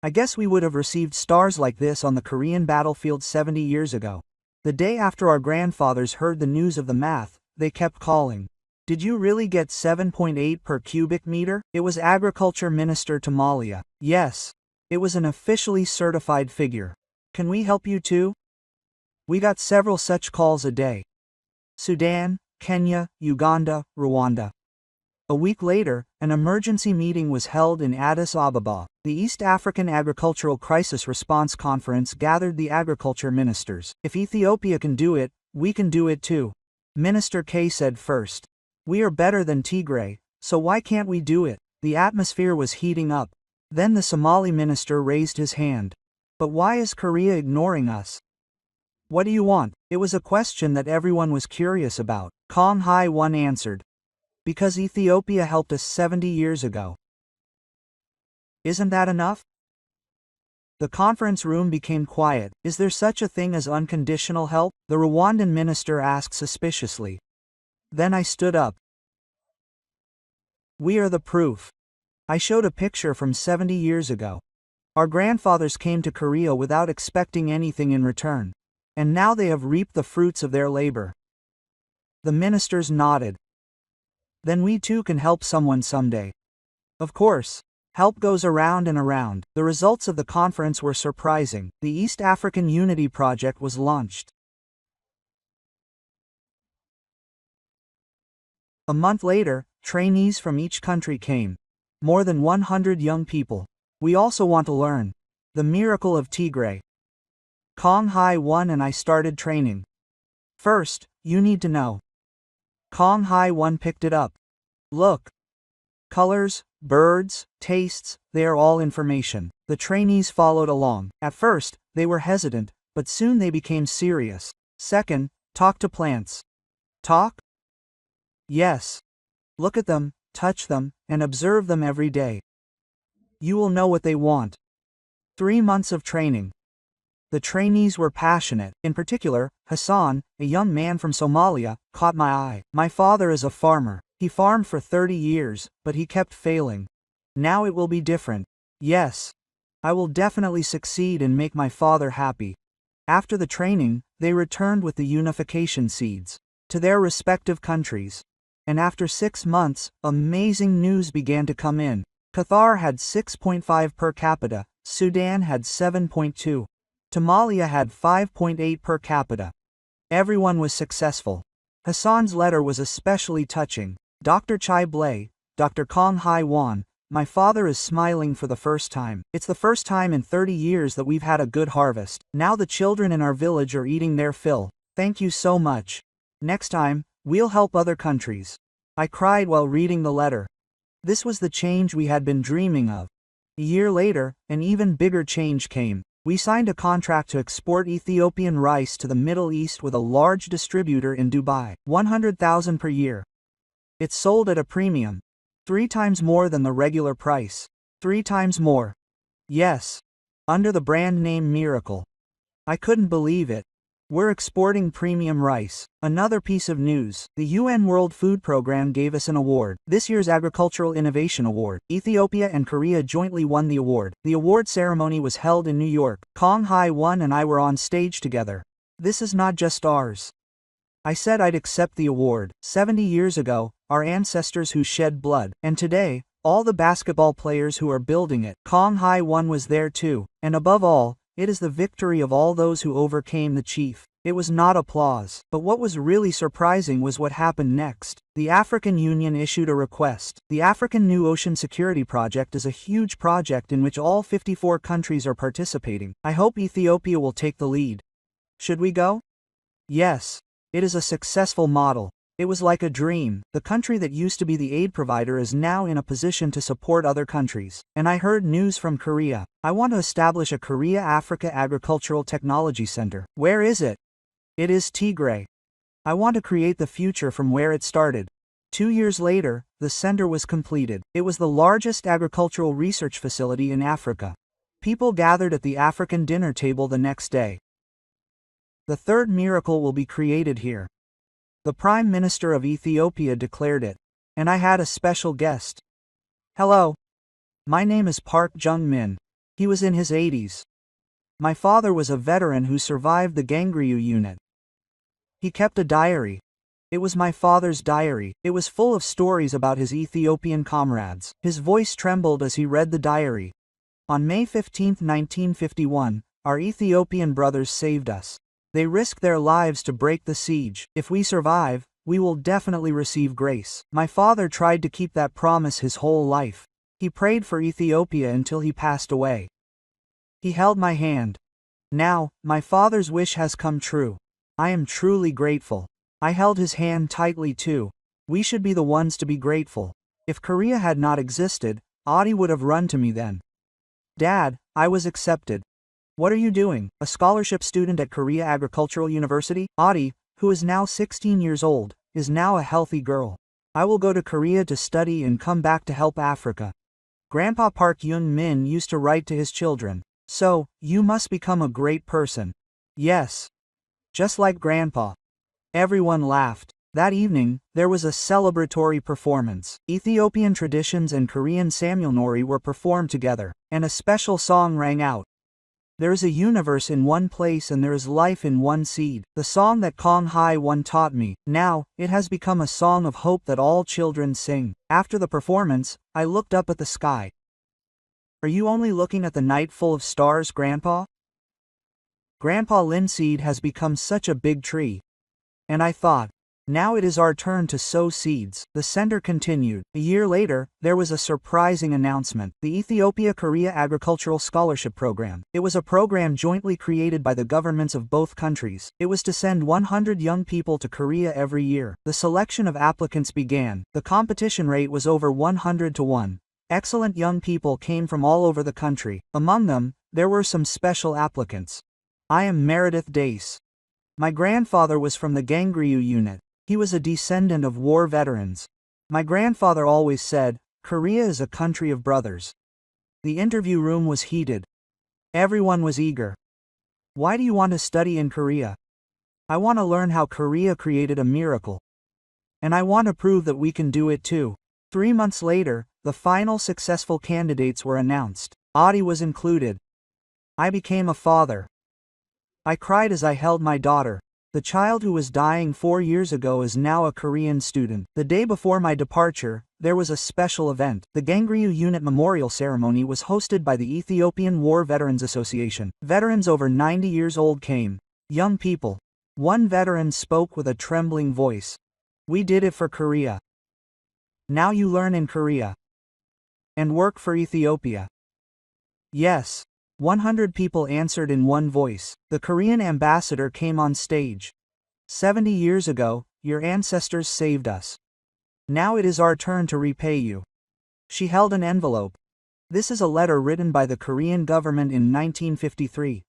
I guess we would have received stars like this on the Korean battlefield 70 years ago. The day after our grandfathers heard the news of the math, they kept calling. Did you really get 7.8 per cubic meter? It was Agriculture Minister Tamalia. Yes. It was an officially certified figure. Can we help you too? We got several such calls a day. Sudan, Kenya, Uganda, Rwanda. A week later, an emergency meeting was held in Addis Ababa. The East African Agricultural Crisis Response Conference gathered the agriculture ministers. If Ethiopia can do it, we can do it too. Minister K said first. We are better than Tigray, so why can't we do it? The atmosphere was heating up. Then the Somali minister raised his hand. But why is Korea ignoring us? What do you want? It was a question that everyone was curious about. Kong Hai-won answered. Because Ethiopia helped us 70 years ago. Isn't that enough? The conference room became quiet. Is there such a thing as unconditional help? The Rwandan minister asked suspiciously. Then I stood up. We are the proof. I showed a picture from 70 years ago. Our grandfathers came to Korea without expecting anything in return. And now they have reaped the fruits of their labor. The ministers nodded. Then we too can help someone someday. Of course. Help goes around and around. The results of the conference were surprising. The East African Unity Project was launched. A month later, trainees from each country came. More than 100 young people. We also want to learn. The miracle of Tigray. Kong Hai-won and I started training. First, you need to know. Kong Hai-won picked it up. Look. Colors, birds, tastes, they are all information. The trainees followed along. At first, they were hesitant, but soon they became serious. Second, talk to plants. Talk? Yes. Look at them, touch them, and observe them every day. You will know what they want. 3 months of training. The trainees were passionate. In particular, Hassan, a young man from Somalia, caught my eye. My father is a farmer. He farmed for 30 years, but he kept failing. Now it will be different. Yes. I will definitely succeed and make my father happy. After the training, they returned with the unification seeds to their respective countries. And after 6 months, amazing news began to come in. Qatar had 6.5 per capita, Sudan had 7.2. Somalia had 5.8 per capita. Everyone was successful. Hassan's letter was especially touching. Dr. Chai Blay, Dr. Kong Hai-won, my father is smiling for the first time. It's the first time in 30 years that we've had a good harvest. Now the children in our village are eating their fill. Thank you so much. Next time, we'll help other countries. I cried while reading the letter. This was the change we had been dreaming of. A year later, an even bigger change came. We signed a contract to export Ethiopian rice to the Middle East with a large distributor in Dubai. 100,000 per year. It's sold at a premium. 3 times more than the regular price. 3 times more. Yes. Under the brand name Miracle. I couldn't believe it. We're exporting premium rice. Another piece of news. The UN World Food Programme gave us an award. This year's Agricultural Innovation Award. Ethiopia and Korea jointly won the award. The award ceremony was held in New York. Kong Hai-won and I were on stage together. This is not just ours. I said I'd accept the award. 70 years ago, our ancestors who shed blood. And today, all the basketball players who are building it. Kong Hai-won was there too. And above all, it is the victory of all those who overcame the chief. It was not applause. But what was really surprising was what happened next. The African Union issued a request. The African New Ocean Security Project is a huge project in which all 54 countries are participating. I hope Ethiopia will take the lead. Should we go? Yes. It is a successful model. It was like a dream. The country that used to be the aid provider is now in a position to support other countries. And I heard news from Korea. I want to establish a Korea-Africa Agricultural Technology Center. Where is it? It is Tigray. I want to create the future from where it started. 2 years later, the center was completed. It was the largest agricultural research facility in Africa. People gathered at the African dinner table the next day. The third miracle will be created here. The Prime Minister of Ethiopia declared it. And I had a special guest. Hello. My name is Park Jung-min. He was in his 80s. My father was a veteran who survived the Gangryu unit. He kept a diary. It was my father's diary. It was full of stories about his Ethiopian comrades. His voice trembled as he read the diary. On May 15, 1951, our Ethiopian brothers saved us. They risked their lives to break the siege. If we survive, we will definitely receive grace. My father tried to keep that promise his whole life. He prayed for Ethiopia until he passed away. He held my hand. Now, my father's wish has come true. I am truly grateful. I held his hand tightly too. We should be the ones to be grateful. If Korea had not existed, Adi would have run to me then. Dad, I was accepted. What are you doing? A scholarship student at Korea Agricultural University? Adi, who is now 16 years old, is now a healthy girl. I will go to Korea to study and come back to help Africa. Grandpa Park Jung-min used to write to his children, "So, you must become a great person." Yes. Just like Grandpa. Everyone laughed. That evening, there was a celebratory performance. Ethiopian traditions and Korean samulnori were performed together, and a special song rang out. There is a universe in one place and there is life in one seed. The song that Kong Hai One taught me. Now, it has become a song of hope that all children sing. After the performance, I looked up at the sky. Are you only looking at the night full of stars, Grandpa? Grandpa Linseed has become such a big tree. And I thought, now it is our turn to sow seeds. The sender continued. A year later, there was a surprising announcement. The Ethiopia-Korea Agricultural Scholarship Program. It was a program jointly created by the governments of both countries. It was to send 100 young people to Korea every year. The selection of applicants began. The competition rate was over 100 to 1. Excellent young people came from all over the country. Among them, there were some special applicants. I am Meredith Dace. My grandfather was from the Gangryu unit. He was a descendant of war veterans. My grandfather always said, Korea is a country of brothers. The interview room was heated. Everyone was eager. Why do you want to study in Korea? I want to learn how Korea created a miracle. And I want to prove that we can do it too. 3 months later, the final successful candidates were announced. Adi was included. I became a father. I cried as I held my daughter. The child who was dying 4 years ago is now a Korean student. The day before my departure, there was a special event. The Gangryu Unit Memorial Ceremony was hosted by the Ethiopian War Veterans Association. Veterans over 90 years old came. Young people. One veteran spoke with a trembling voice. We did it for Korea. Now you learn in Korea. And work for Ethiopia. Yes. 100 people answered in one voice. The Korean ambassador came on stage. 70 years ago, your ancestors saved us. Now it is our turn to repay you. She held an envelope. This is a letter written by the Korean government in 1953.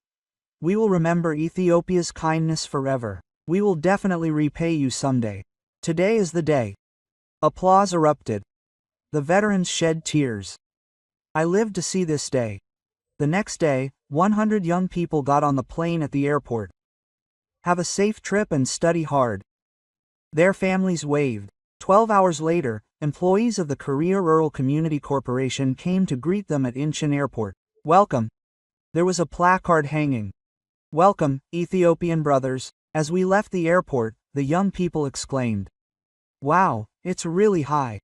We will remember Ethiopia's kindness forever. We will definitely repay you someday. Today is the day. Applause erupted. The veterans shed tears. I lived to see this day. The next day, 100 young people got on the plane at the airport. Have a safe trip and study hard. Their families waved. 12 hours later, employees of the Korea Rural Community Corporation came to greet them at Incheon Airport. Welcome. There was a placard hanging. Welcome, Ethiopian brothers. As we left the airport, the young people exclaimed. Wow, it's really high.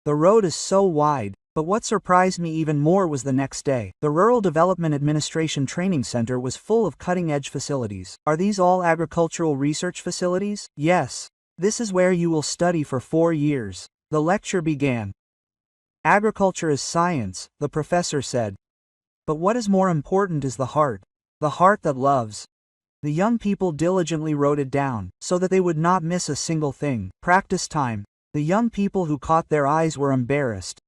The road is so wide. But what surprised me even more was the next day. The Rural Development Administration Training Center was full of cutting-edge facilities. Are these all agricultural research facilities? Yes. This is where you will study for 4 years. The lecture began. Agriculture is science, the professor said. But what is more important is the heart that loves. The young people diligently wrote it down, so that they would not miss a single thing. Practice time. The young people who caught their eyes were embarrassed.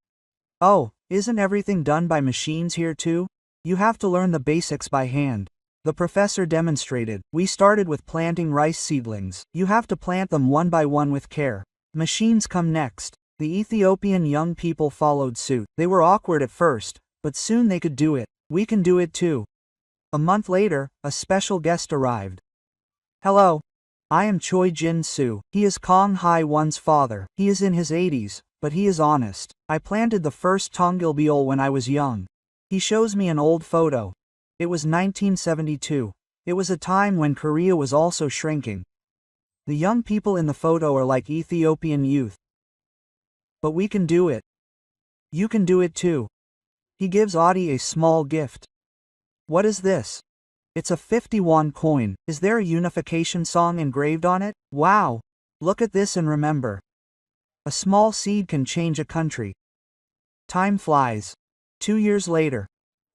Oh, isn't everything done by machines here too? You have to learn the basics by hand. The professor demonstrated. We started with planting rice seedlings. You have to plant them one by one with care. Machines come next. The Ethiopian young people followed suit. They were awkward at first, but soon they could do it. We can do it too. A month later, a special guest arrived. Hello. I am Choi Jin-soo. He is Kong Hae-won's father. He is in his 80s, but he is honest. I planted the first tongilbeol when I was young. He shows me an old photo. It was 1972. It was a time when Korea was also shrinking. The young people in the photo are like Ethiopian youth. But we can do it. You can do it too. He gives Audie a small gift. What is this? It's a 50 won coin. Is there a unification song engraved on it? Wow! Look at this and remember. A small seed can change a country. Time flies. 2 years later.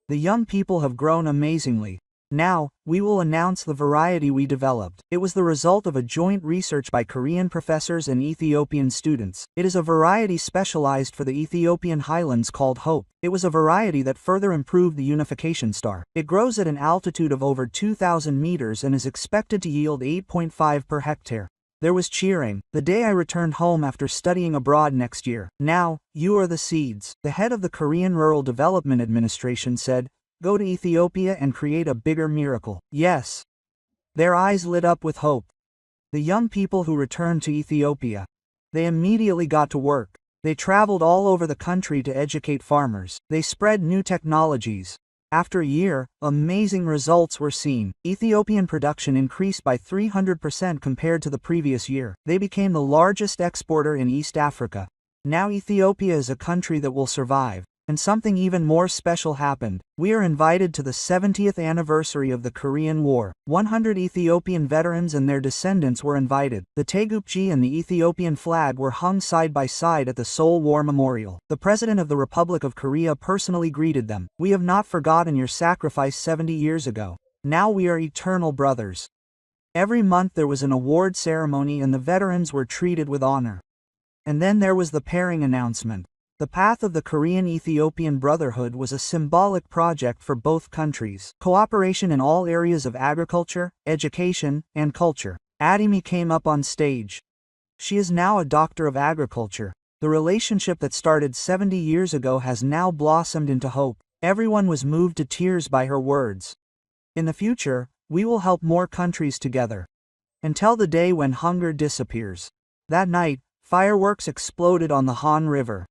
The young people have grown amazingly. Now, we will announce the variety we developed. It was the result of a joint research by Korean professors and Ethiopian students. It is a variety specialized for the Ethiopian highlands called Hope. It was a variety that further improved the unification star. It grows at an altitude of over 2,000 meters and is expected to yield 8.5 per hectare. There was cheering the day I returned home after studying abroad next year. Now, you are the seeds. The head of the Korean Rural Development Administration said, "Go to Ethiopia and create a bigger miracle." Yes. Their eyes lit up with hope. The young people who returned to Ethiopia. They immediately got to work. They traveled all over the country to educate farmers. They spread new technologies. After a year, amazing results were seen. Ethiopian production increased by 300% compared to the previous year. They became the largest exporter in East Africa. Now Ethiopia is a country that will survive. And something even more special happened. We are invited to the 70th anniversary of the Korean War. 100 Ethiopian veterans and their descendants were invited. The Tegukji and the Ethiopian flag were hung side by side at the Seoul War Memorial. The President of the Republic of Korea personally greeted them. "We have not forgotten your sacrifice 70 years ago. Now we are eternal brothers." Every month there was an award ceremony and the veterans were treated with honor. And then there was the pairing announcement. The path of the Korean-Ethiopian Brotherhood was a symbolic project for both countries. Cooperation in all areas of agriculture, education, and culture. Adimi came up on stage. She is now a doctor of agriculture. The relationship that started 70 years ago has now blossomed into hope. Everyone was moved to tears by her words. In the future, we will help more countries together. Until the day when hunger disappears. That night, fireworks exploded on the Han River.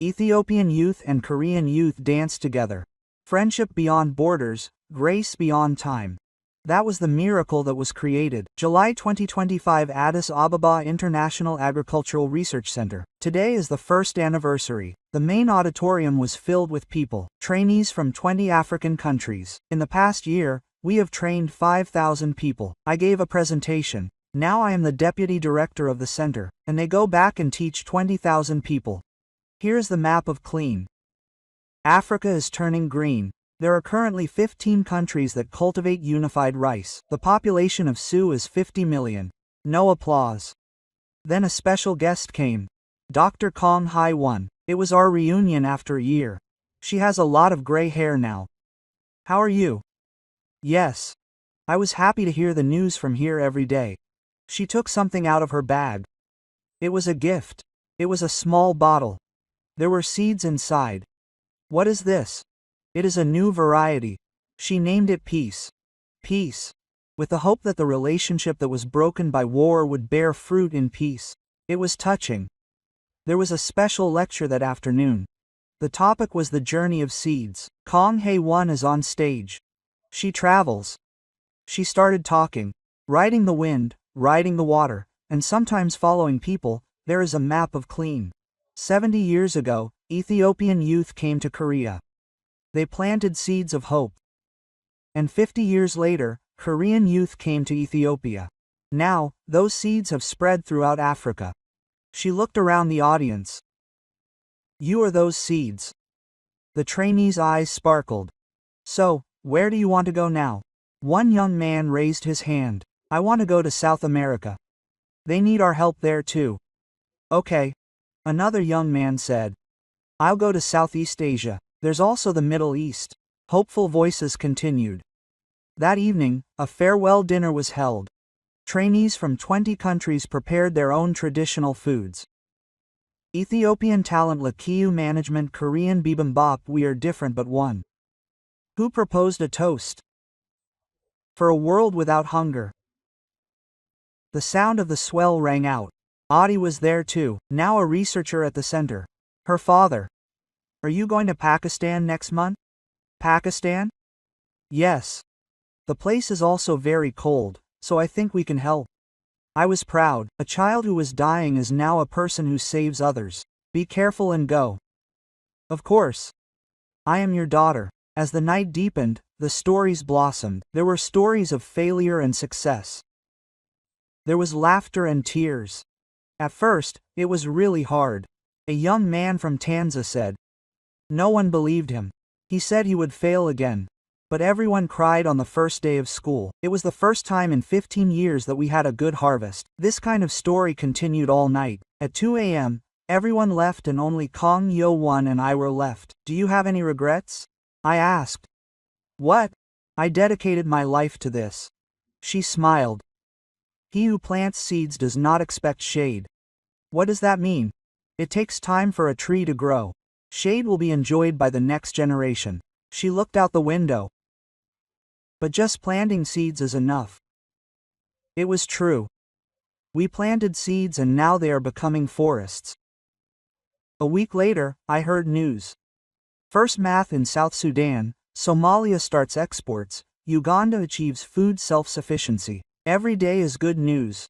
Ethiopian youth and Korean youth danced together. Friendship beyond borders, grace beyond time. That was the miracle that was created. July 2025 Addis Ababa International Agricultural Research Center. Today is the first anniversary. The main auditorium was filled with people, trainees from 20 African countries. In the past year, we have trained 5,000 people. I gave a presentation. Now I am the deputy director of the center, and they go back and teach 20,000 people. Here's the map of clean. Africa is turning green. There are currently 15 countries that cultivate unified rice. The population of Sioux is 50 million. No applause. Then a special guest came. Dr. Kong Hae-won. It was our reunion after a year. She has a lot of gray hair now. How are you? Yes. I was happy to hear the news from here every day. She took something out of her bag. It was a gift. It was a small bottle. There were seeds inside. What is this? It is a new variety. She named it Peace. Peace. With the hope that the relationship that was broken by war would bear fruit in peace. It was touching. There was a special lecture that afternoon. The topic was the journey of seeds. Kong Hae-won is on stage. She travels. She started talking. Riding the wind, riding the water, and sometimes following people, there is a map of clean. 70 years ago, Ethiopian youth came to Korea. They planted seeds of hope. And 50 years later, Korean youth came to Ethiopia. Now, those seeds have spread throughout Africa. She looked around the audience. You are those seeds. The trainee's eyes sparkled. So, where do you want to go now? One young man raised his hand. I want to go to South America. They need our help there too. Okay. Another young man said. I'll go to Southeast Asia. There's also the Middle East. Hopeful voices continued. That evening, a farewell dinner was held. Trainees from 20 countries prepared their own traditional foods. Ethiopian talent Lakiu management Korean bibimbap we are different but one. Who proposed a toast? For a world without hunger. The sound of the swell rang out. Audie was there too, now a researcher at the center. Her father. Are you going to Pakistan next month? Pakistan? Yes. The place is also very cold, so I think we can help. I was proud. A child who was dying is now a person who saves others. Be careful and go. Of course. I am your daughter. As the night deepened, the stories blossomed. There were stories of failure and success. There was laughter and tears. At first, it was really hard. A young man from Tanzania said. No one believed him. He said he would fail again. But everyone cried on the first day of school. It was the first time in 15 years that we had a good harvest. This kind of story continued all night. At 2 a.m., everyone left and only Kong Yo-won and I were left. Do you have any regrets? I asked. What? I dedicated my life to this. She smiled. He who plants seeds does not expect shade. What does that mean? It takes time for a tree to grow. Shade will be enjoyed by the next generation. She looked out the window. But just planting seeds is enough. It was true. We planted seeds and now they are becoming forests. A week later, I heard news. First math in South Sudan, Somalia starts exports, Uganda achieves food self-sufficiency. Every day is good news.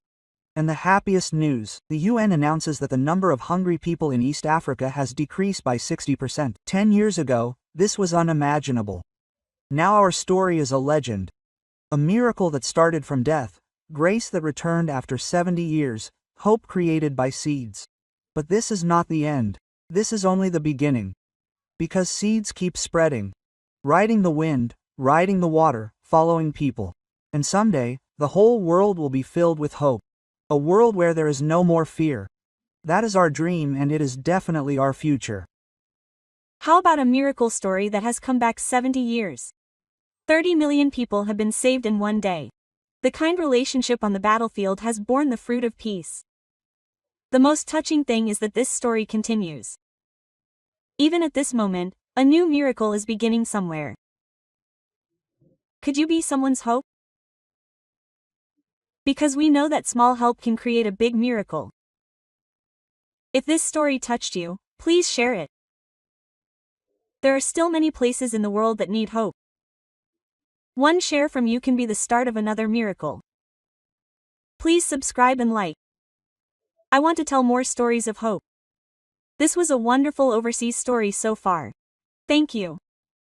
And the happiest news, the UN announces that the number of hungry people in East Africa has decreased by 60%. 10 years ago, this was unimaginable. Now our story is a legend. A miracle that started from death, grace that returned after 70 years, hope created by seeds. But this is not the end. This is only the beginning. Because seeds keep spreading. Riding the wind, riding the water, following people. And someday, the whole world will be filled with hope. A world where there is no more fear. That is our dream and it is definitely our future. How about a miracle story that has come back 70 years? 30 million people have been saved in one day. The kind relationship on the battlefield has borne the fruit of peace. The most touching thing is that this story continues. Even at this moment, a new miracle is beginning somewhere. Could you be someone's hope? Because we know that small help can create a big miracle. If this story touched you, please share it. There are still many places in the world that need hope. One share from you can be the start of another miracle. Please subscribe and like. I want to tell more stories of hope. This was a wonderful overseas story so far. Thank you.